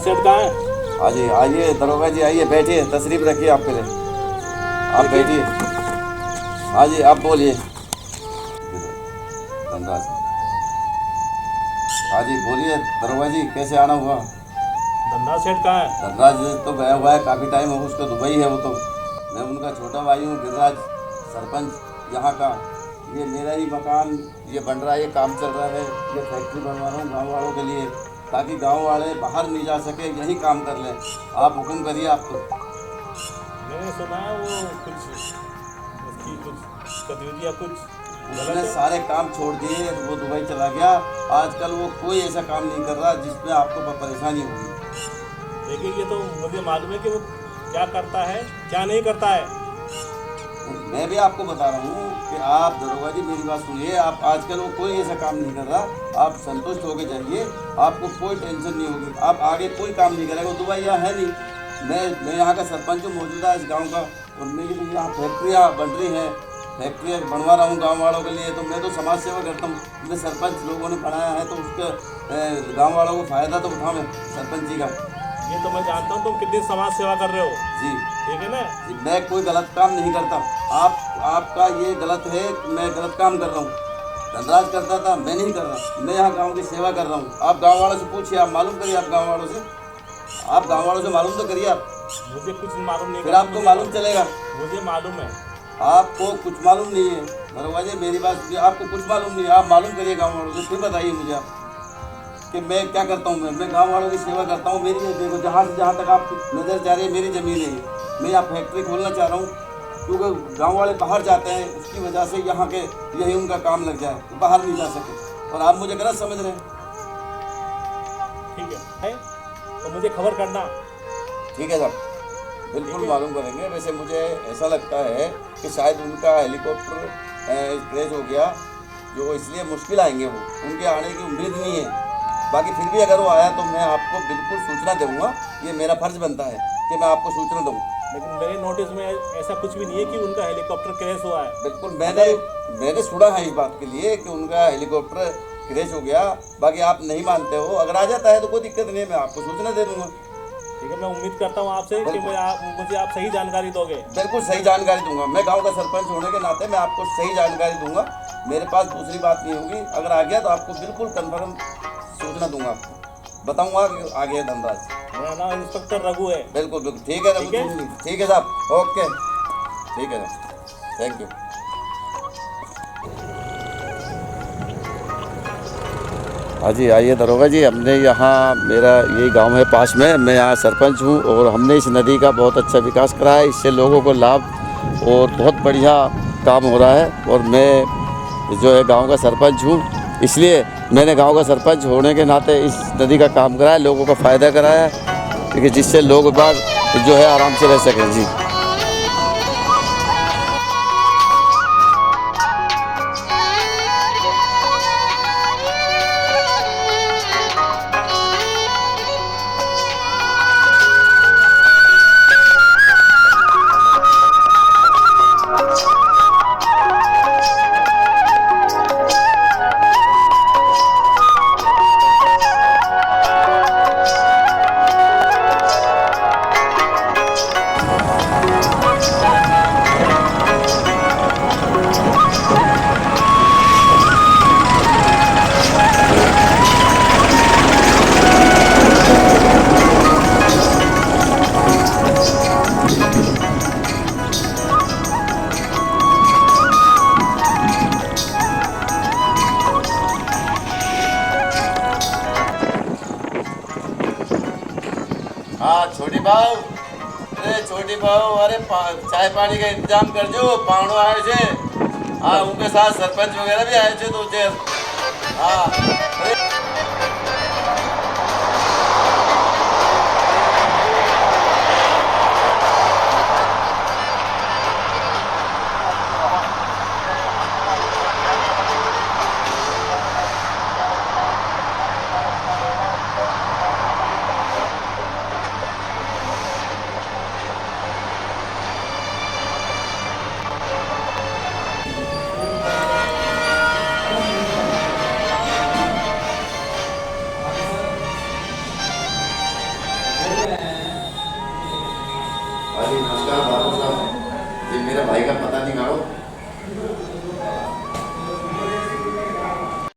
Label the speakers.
Speaker 1: सेठ कहाँ है?
Speaker 2: आइए आइए दरोगा जी, आइए बैठिए, तशरीफ रखिए आप पहले। आप बैठिए। हाँ जी, आप बोलिए। धनराज। हाँ जी बोलिए दरोगा जी, कैसे आना हुआ?
Speaker 1: धन्ना सेठ कहाँ है?
Speaker 2: धनराज तो गया हुआ है, काफ़ी टाइम हो उसको, दुबई है वो तो। मैं उनका छोटा भाई हूँ, गिरिराज, सरपंच यहाँ का। ये मेरा ही मकान ये बन रहा है, ये काम चल रहा है, ये फैक्ट्री बनवा रहा हूँ गाँव वालों के लिए, ताकि गाँव वाले बाहर नहीं जा सके, यही काम कर लें। आप हुक्म करिए आप तो।
Speaker 1: मैंने सुना है वो कुछ उसकी कुछ गतिविधियाँ कुछ गलत
Speaker 2: उसने
Speaker 1: है।
Speaker 2: सारे काम छोड़ दिए, वो दुबई चला गया। आजकल वो कोई ऐसा काम नहीं कर रहा जिसमें आपको परेशानी होगी।
Speaker 1: देखिए ये तो मुझे मालूम है कि वो क्या करता है क्या नहीं करता है।
Speaker 2: मैं भी आपको बता रहा हूँ कि आप दरोगा जी मेरी बात सुनिए। आप आजकल वो कोई ऐसा काम नहीं कर रहा, आप संतुष्ट होकर जाइए, आपको कोई टेंशन नहीं होगी। आप आगे कोई काम नहीं करेगा, वो दुबई यहाँ है नहीं। मैं यहाँ का सरपंच हूँ, मौजूदा इस गांव का, और मेरी भी यहाँ फैक्ट्रियाँ बन रही हैं, फैक्ट्रियाँ बनवा रहा हूँ गांव वालों के लिए। तो मैं तो समाज सेवा करता हूँ, मैं सरपंच लोगों ने बनाया है, तो उसका गाँव वालों को फ़ायदा तो उठाऊँ मैं सरपंच जी का।
Speaker 1: ये तो मैं जानता हूँ तुम कितनी समाज सेवा कर रहे हो।
Speaker 2: जी
Speaker 1: ठीक है ना?
Speaker 2: जी, मैं कोई गलत काम नहीं करता। आपका ये गलत है कि मैं गलत काम कर रहा हूँ। धनराज करता था, मैं नहीं कर रहा। मैं यहाँ गांव की सेवा कर रहा हूँ। आप गांव वालों से पूछिए, आप मालूम करिए, आप गांव वालों से, आप गांव वालों से मालूम तो करिए आप,
Speaker 1: मुझे कुछ मालूम नहीं
Speaker 2: फिर
Speaker 1: करता,
Speaker 2: आपको मालूम चलेगा।
Speaker 1: मुझे मालूम है।
Speaker 2: आपको कुछ मालूम नहीं है दरोगा जी, मेरी बात सुनिए, आपको कुछ मालूम नहीं है। आप मालूम करिए गाँव वालों से, फिर बताइए मुझे आप कि मैं क्या करता हूँ। मैं गांव वालों की सेवा करता हूँ। मेरी देखो, जहाँ से जहाँ तक आप नज़र जा रही है मेरी ज़मीन है ये। मैं यहाँ फैक्ट्री खोलना चाह रहा हूँ, क्योंकि गांव वाले बाहर जाते हैं, उसकी वजह से यहाँ के यही उनका काम लग जाए, तो बाहर नहीं जा सके। और आप मुझे गलत समझ रहे हैं।
Speaker 1: ठीक है तो मुझे खबर करना।
Speaker 2: ठीक है साहब, बिल्कुल
Speaker 1: ठीक है।
Speaker 2: मालूम करेंगे। वैसे मुझे ऐसा लगता है कि शायद उनका हेलीकॉप्टर क्रैश हो गया, जो इसलिए मुश्किल आएंगे, वो उनके आने की उम्मीद नहीं है। बाकी फिर भी अगर वो आया तो मैं आपको बिल्कुल सूचना दूंगा। ये मेरा फर्ज बनता है कि मैं आपको सूचना दूँ।
Speaker 1: लेकिन मेरे नोटिस में ऐसा कुछ भी नहीं है कि उनका हेलीकॉप्टर क्रैश हुआ है।
Speaker 2: बिल्कुल, मैंने सुना है इस बात के लिए कि उनका हेलीकॉप्टर क्रैश हो गया। बाकी आप नहीं मानते हो, अगर आ जाता है तो कोई दिक्कत नहीं है, मैं आपको सूचना दे दूंगा।
Speaker 1: ठीक है, मैं उम्मीद करता हूँ आपसे कि मुझे आप सही जानकारी दोगे।
Speaker 2: बिल्कुल सही जानकारी दूंगा। मैं गांव का सरपंच होने के नाते मैं आपको सही जानकारी दूंगा। मेरे पास दूसरी बात नहीं होगी। अगर आ गया तो आपको बिल्कुल कन्फर्म सूचना दूंगा, आपको बताऊंगा कि आ गया धनराज।
Speaker 1: मेरा नाम इंस्पेक्टर रघु है।
Speaker 2: बिल्कुल बिल्कुल ठीक है रघु
Speaker 1: ठीक है?
Speaker 2: जी, ठीक है साहब, ओके, ठीक है, थैंक यू। हाँ जी आइए दरोगा जी, हमने यहाँ, मेरा यही गांव है पास में, मैं यहाँ सरपंच हूँ, और हमने इस नदी का बहुत अच्छा विकास करा है। इससे लोगों को लाभ और बहुत बढ़िया काम हो रहा है। और मैं जो है गांव का सरपंच हूँ, इसलिए मैंने गांव का सरपंच होने के नाते इस नदी का काम कराया, लोगों का फ़ायदा कराया, क्योंकि जिससे लोग बाग जो है आराम से रह सकें। जी हाँ छोटी बहू, अरे छोटी बहू, अरे चाय पानी का इंतजाम कर जो, पावड़ो आए थे। हाँ उनके साथ सरपंच वगैरह भी आए थे दो चार। हाँ अरे
Speaker 3: ये मेरे भाई का पता नहीं काढ़ो।